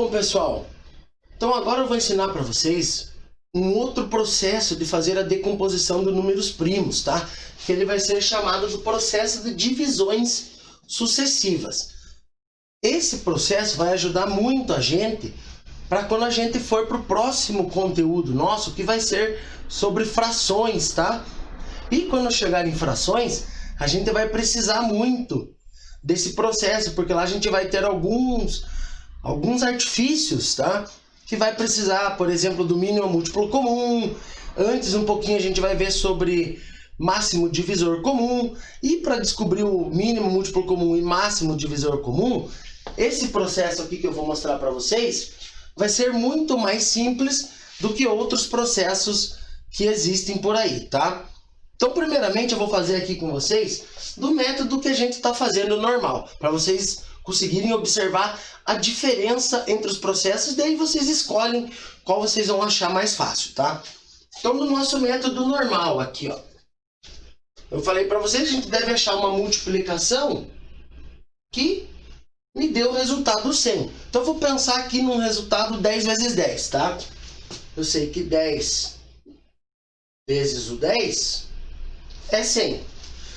Bom, pessoal, então agora eu vou ensinar para vocês um outro processo de fazer a decomposição de números primos, tá? Que ele vai ser chamado do processo de divisões sucessivas. Esse processo vai ajudar muito a gente para quando a gente for para o próximo conteúdo nosso, que vai ser sobre frações, tá? E quando chegar em frações, a gente vai precisar muito desse processo, porque lá a gente vai ter alguns artifícios, tá? Que vai precisar, por exemplo, do mínimo múltiplo comum. Antes, um pouquinho, a gente vai ver sobre máximo divisor comum. E para descobrir o mínimo múltiplo comum e máximo divisor comum, esse processo aqui que eu vou mostrar para vocês vai ser muito mais simples do que outros processos que existem por aí, tá? Então, primeiramente, eu vou fazer aqui com vocês do método que a gente está fazendo normal, para vocês conseguirem observar a diferença entre os processos, daí vocês escolhem qual vocês vão achar mais fácil, tá? Então, no nosso método normal aqui, ó, eu falei para vocês que a gente deve achar uma multiplicação que me deu o resultado 100. Então, eu vou pensar aqui num resultado 10 vezes 10, tá? Eu sei que 10 vezes o 10 é 100.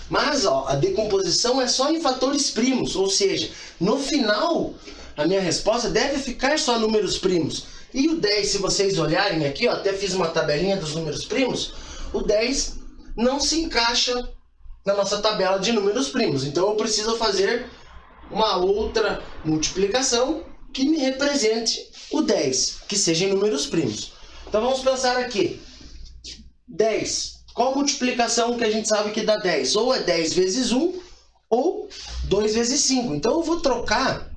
Mas ó, a decomposição é só em fatores primos, ou seja, no final a minha resposta deve ficar só números primos. E o 10, se vocês olharem aqui, ó, até fiz uma tabelinha dos números primos, o 10 não se encaixa na nossa tabela de números primos. Então eu preciso fazer uma outra multiplicação que me represente o 10, que seja em números primos. Então vamos pensar aqui. 10. Qual multiplicação que a gente sabe que dá 10? Ou é 10 vezes 1, ou 2 vezes 5. Então eu vou trocar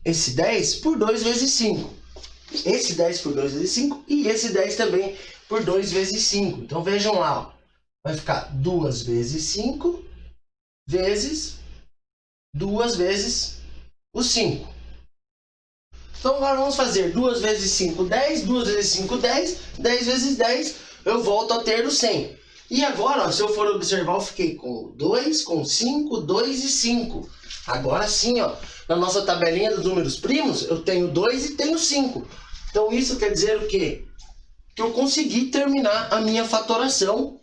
esse 10 por 2 vezes 5. Esse 10 por 2 vezes 5 e esse 10 também por 2 vezes 5. Então vejam lá, ó. Vai ficar 2 vezes 5 vezes 2 vezes o 5. Então agora vamos fazer 2 vezes 5, 10. 2 vezes 5, 10. 10 vezes 10, eu volto a ter o 100. E agora, ó, se eu for observar, eu fiquei com 2, com 5, 2 e 5. Agora sim, ó, na nossa tabelinha dos números primos, eu tenho 2 e tenho 5. Então isso quer dizer o quê? Que eu consegui terminar a minha fatoração,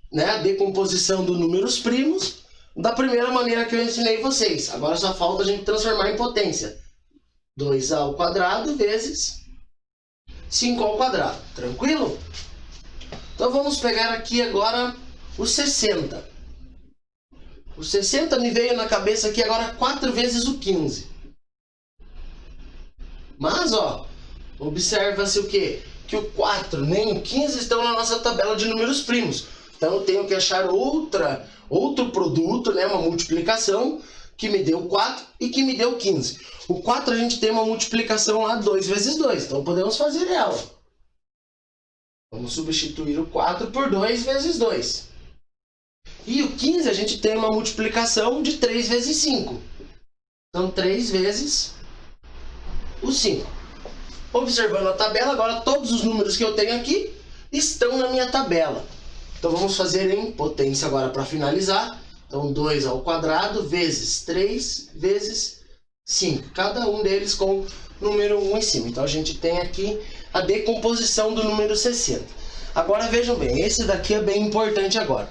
né, a decomposição dos números primos, da primeira maneira que eu ensinei vocês. Agora só falta a gente transformar em potência. 2 ao quadrado vezes 5 ao quadrado. Tranquilo? Então vamos pegar aqui agora o 60. O 60 me veio na cabeça aqui agora 4 vezes o 15. Mas, ó, observa-se o quê? Que o 4 nem o 15 estão na nossa tabela de números primos. Então eu tenho que achar outro produto, né, uma multiplicação que me deu 4 e que me deu 15. O 4 a gente tem uma multiplicação lá 2 vezes 2, então podemos fazer ela. Vamos substituir o 4 por 2 vezes 2. E o 15 a gente tem uma multiplicação de 3 vezes 5. Então 3 vezes o 5. Observando a tabela, agora todos os números que eu tenho aqui estão na minha tabela. Então vamos fazer em potência agora para finalizar. Então 2 ao quadrado vezes 3 vezes 5. Cada um deles com número 1 em cima. Então a gente tem aqui a decomposição do número 60. Agora vejam bem, esse daqui é bem importante agora.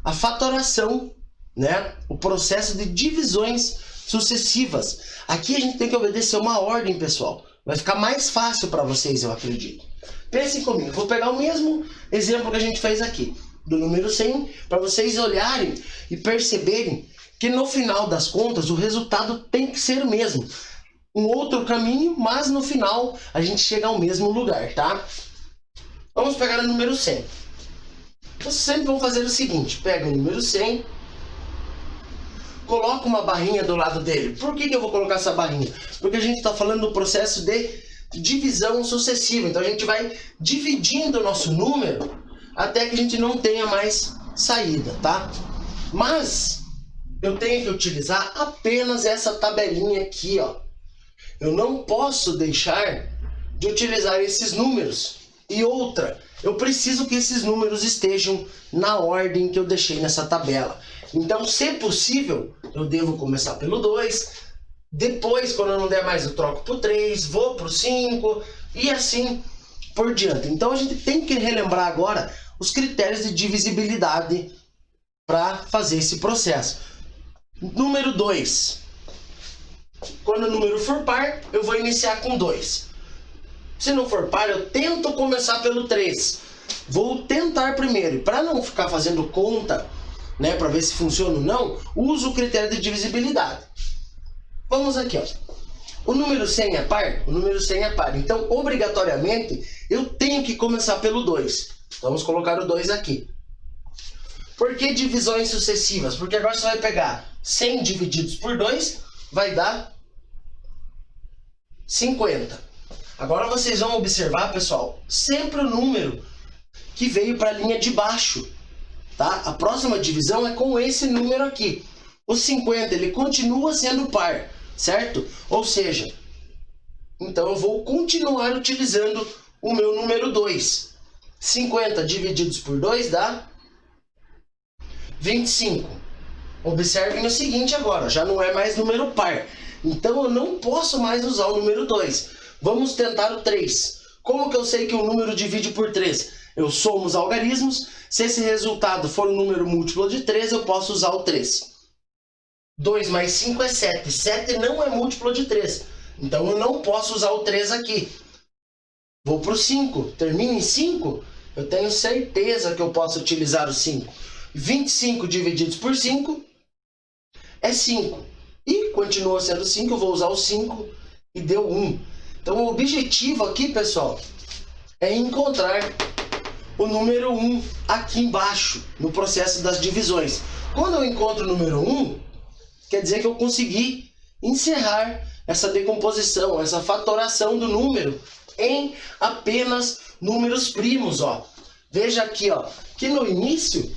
A fatoração, né? O processo de divisões sucessivas. Aqui a gente tem que obedecer uma ordem, pessoal. Vai ficar mais fácil para vocês, eu acredito. Pensem comigo, vou pegar o mesmo exemplo que a gente fez aqui, do número 100, para vocês olharem e perceberem que no final das contas o resultado tem que ser o mesmo. Um outro caminho, mas no final a gente chega ao mesmo lugar, tá? Vamos pegar o número 100. Vocês sempre vão fazer o seguinte, pega o número 100, coloca uma barrinha do lado dele. Por que eu vou colocar essa barrinha? Porque a gente está falando do processo de divisão sucessiva. Então a gente vai dividindo o nosso número até que a gente não tenha mais saída, tá? Mas eu tenho que utilizar apenas essa tabelinha aqui, ó. Eu não posso deixar de utilizar esses números. E outra, eu preciso que esses números estejam na ordem que eu deixei nessa tabela. Então, se possível, eu devo começar pelo 2, Depois, quando não der mais, eu troco pro 3, vou pro 5 e assim por diante. Então a gente tem que relembrar agora os critérios de divisibilidade para fazer esse processo. Número 2. Quando o número for par, eu vou iniciar com 2. Se não for par, eu tento começar pelo 3. Vou tentar primeiro. E para não ficar fazendo conta, né, para ver se funciona ou não, uso o critério de divisibilidade. Vamos aqui, ó. O número 100 é par? O número 100 é par. Então, obrigatoriamente, eu tenho que começar pelo 2. Vamos colocar o 2 aqui. Por que divisões sucessivas? Porque agora você vai pegar 100 divididos por 2, vai dar 50. Agora vocês vão observar, pessoal, sempre o número que veio para a linha de baixo. Tá? A próxima divisão é com esse número aqui. O 50, ele continua sendo par, certo? Ou seja, então eu vou continuar utilizando o meu número 2. 50 divididos por 2 dá 25. Observem o seguinte agora, já não é mais número par. Então eu não posso mais usar o número 2. Vamos tentar o 3. Como que eu sei que o número divide por 3? Eu somo os algarismos. Se esse resultado for um número múltiplo de 3, eu posso usar o 3. 2 mais 5 é 7. 7 não é múltiplo de 3. Então eu não posso usar o 3 aqui. Vou para o 5. Termina em 5. Eu tenho certeza que eu posso utilizar o 5. 25 divididos por 5 é 5. E continua sendo 5. Eu vou usar o 5 e deu 1. Então o objetivo aqui, pessoal, é encontrar o número 1 aqui embaixo, no processo das divisões. Quando eu encontro o número 1, quer dizer que eu consegui encerrar essa decomposição, essa fatoração do número em apenas números primos. Ó. Veja aqui, ó, que no início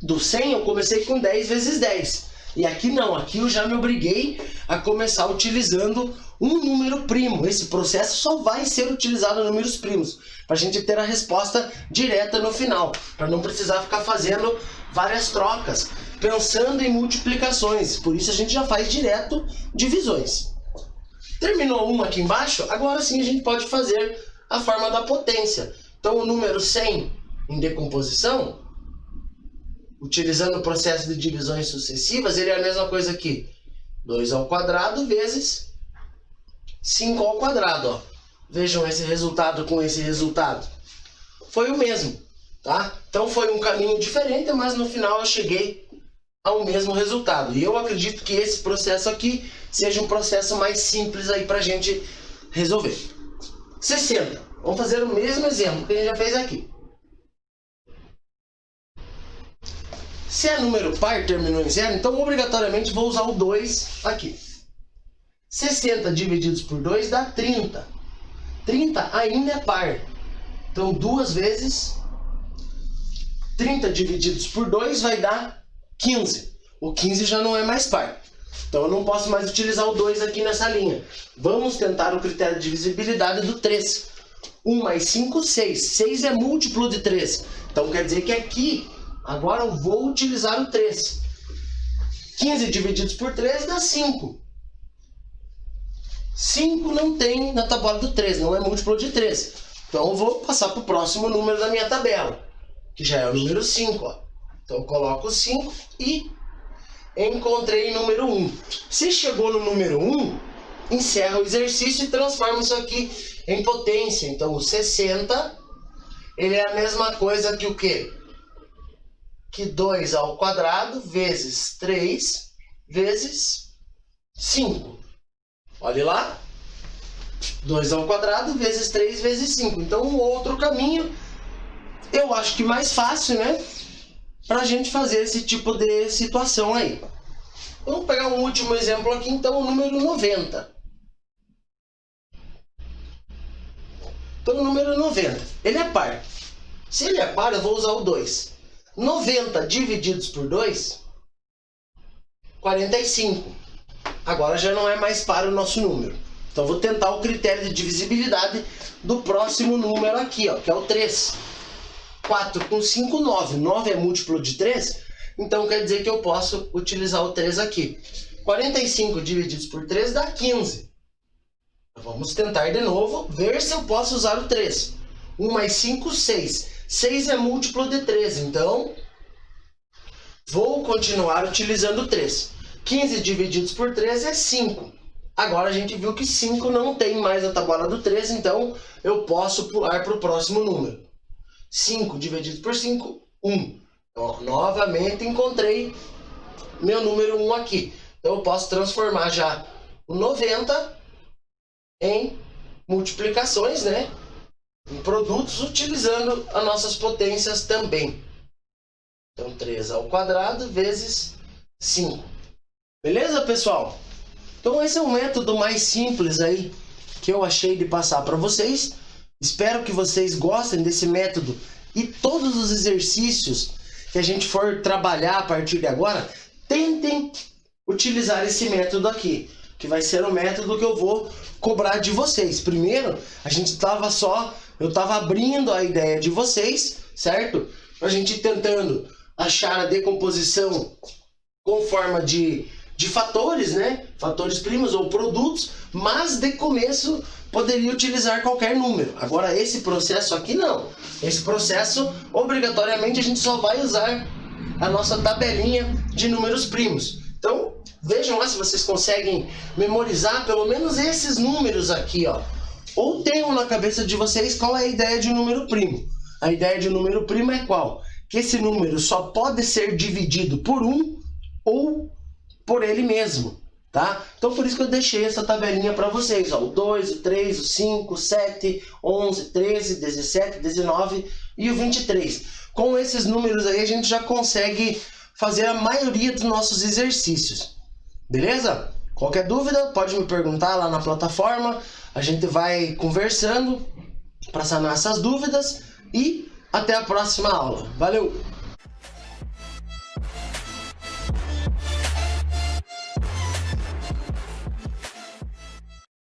do 100 eu comecei com 10 vezes 10. E aqui não, aqui eu já me obriguei a começar utilizando um número primo. Esse processo só vai ser utilizado em números primos, para a gente ter a resposta direta no final, para não precisar ficar fazendo várias trocas, pensando em multiplicações. Por isso a gente já faz direto divisões. Terminou uma aqui embaixo, agora sim a gente pode fazer a forma da potência. Então o número 100 em decomposição, utilizando o processo de divisões sucessivas, ele é a mesma coisa aqui. 2 ao quadrado vezes 5 ao quadrado. Ó. Vejam esse resultado com esse resultado. Foi o mesmo. Tá? Então foi um caminho diferente, mas no final eu cheguei ao mesmo resultado. E eu acredito que esse processo aqui seja um processo mais simples aí para a gente resolver. 60. Vamos fazer o mesmo exemplo que a gente já fez aqui. Se é número par, terminou em 0, então obrigatoriamente vou usar o 2 aqui. 60 divididos por 2 dá 30. 30 ainda é par. Então 2 vezes 30 divididos por 2 vai dar 15. O 15 já não é mais par. Então eu não posso mais utilizar o 2 aqui nessa linha. Vamos tentar o critério de divisibilidade do 3. 1 mais 5, 6. 6 é múltiplo de 3. Então quer dizer que aqui, agora eu vou utilizar o 3. 15 divididos por 3 dá 5. 5 não tem na tabela do 3, não é múltiplo de 3. Então eu vou passar para o próximo número da minha tabela, que já é o número 5. Ó. Então eu coloco o 5 e encontrei o número 1. Se chegou no número 1, encerra o exercício e transforma isso aqui em potência. Então o 60, ele é a mesma coisa que o quê? Que 2 ao quadrado vezes 3 vezes 5. Olhe lá. 2 ao quadrado vezes 3 vezes 5. Então, um outro caminho, eu acho que mais fácil, né? Para a gente fazer esse tipo de situação aí. Vamos pegar um último exemplo aqui, então, o número 90. Então, o número 90, ele é par. Se ele é par, eu vou usar o 2. 90 divididos por 2, 45. Agora já não é mais par o nosso número. Então vou tentar o critério de divisibilidade do próximo número aqui, ó, que é o 3. 4 com 5, 9. 9 é múltiplo de 3, então quer dizer que eu posso utilizar o 3 aqui. 45 divididos por 3 dá 15. Vamos tentar de novo, ver se eu posso usar o 3. 1 mais 5, 6. 6 é múltiplo de 3, então vou continuar utilizando o 3. 15 divididos por 3 é 5. Agora a gente viu que 5 não tem mais a tabuada do 3, então eu posso pular para o próximo número. 5 divididos por 5, 1. Então, novamente encontrei meu número 1 aqui. Então eu posso transformar já o 90 em multiplicações, né? Em produtos, utilizando as nossas potências também. Então 3 ao quadrado vezes 5. Beleza, pessoal? Então esse é o método mais simples aí que eu achei de passar para vocês. Espero que vocês gostem desse método e todos os exercícios que a gente for trabalhar a partir de agora, tentem utilizar esse método aqui, que vai ser o método que eu vou cobrar de vocês. Primeiro, eu estava abrindo a ideia de vocês, certo? A gente ir tentando achar a decomposição com forma de fatores, né? Fatores primos ou produtos, mas de começo poderia utilizar qualquer número. Agora esse processo aqui não. Esse processo, obrigatoriamente, a gente só vai usar a nossa tabelinha de números primos. Então, vejam lá se vocês conseguem memorizar pelo menos esses números aqui, ó. Ou tenham na cabeça de vocês qual é a ideia de número primo. A ideia de número primo é qual? Que esse número só pode ser dividido por 1 ou por ele mesmo, tá? Então por isso que eu deixei essa tabelinha para vocês, ó. O 2, o 3, o 5, o 7, 11, 13, 17, 19 e o 23. Com esses números aí a gente já consegue fazer a maioria dos nossos exercícios. Beleza? Qualquer dúvida pode me perguntar lá na plataforma. A gente vai conversando para sanar essas dúvidas e até a próxima aula. Valeu!